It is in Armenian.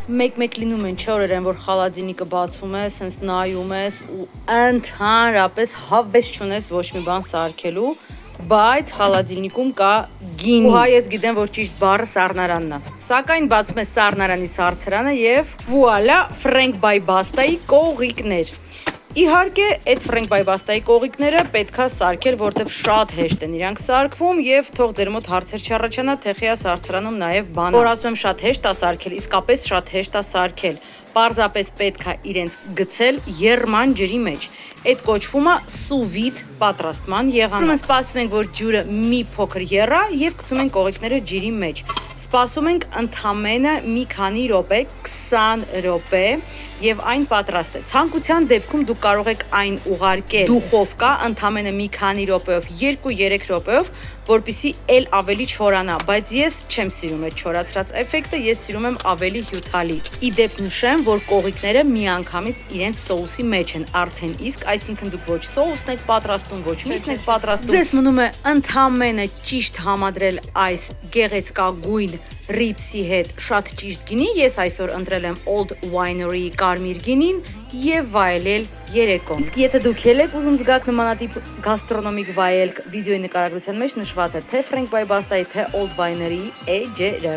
մեկ-մեկ լինում են չորեր են, որ խալադինիկը բացում ես, հենց նայում ես ու ընդհանրապես հավես չունես ոչ մի բան սարքելու, բայց խալադինիկում կա գինի։ Ու ես գիտեմ, որ ճիշտ բառը սառնարանն է։ Սակայն բացում ես սառնարանի սառցրանը եւ վուալա, Frank by Basta-ի կողիկներ։ Իհարկե, այդ Frank by Basta-ի կողիկները պետքա սարքել, որտեվ շատ հեշտ են իրանք սարքվում եւ թող ձեր մոտ հարցեր չառաջանա, թե խիա սառցրանում նաեւ բան։ Որ ասում եմ շատ հեշտ է սարքել, իսկապես շատ հեշտ է սարքել։ Պարզապես պետքա իրենց գցել եռման ջրի մեջ։ Այդ կոչվում է սուվիդ պատրաստման եղանակ։ Ուրեմն սպասում ենք, որ ջուրը մի փոքր եռա եւ գցում ենք կողիկները ջրի մեջ։ Սպասում ենք ընդամենը մի քանի րոպե, 20 րոպե եւ այն պատրաստ է։ Ցանկության դեպքում դուք կարող եք այն ուղարկել դուխովկա ընդամենը մի քանի րոպեով, 2-3 րոպեով, որպեսզի ել ավելի չորանա, բայց ես չեմ սիրում այդ չորացրած էֆեկտը, ես սիրում եմ ավելի հյութալի։ Ի դեպ նշեմ, որ կողիկները միանգամից իրենց սոուսի մեջ են արդեն իսկ, այսինքն դուք ոչ սոուսն եք պատրաստում, ոչ միսն եք պատրաստում։ Ձեզ մնում է ընդամենը ճիշտ համադրել այս գեղեցկագույն ռիպսի հետ շատ ճիշտ գինի, ես այսօր ընտրել եմ Old Winery կարմիր գինին եւ վայելել երեկոն։ Իսկ եթե դուք եք ուզում զգաք նմանատիպ գաստրոնոմիկ վայելք, վիդեոյի նկարագրության մեջ նշված է թե Frank by Basta-ի, թե Old Winery-ի էջերը։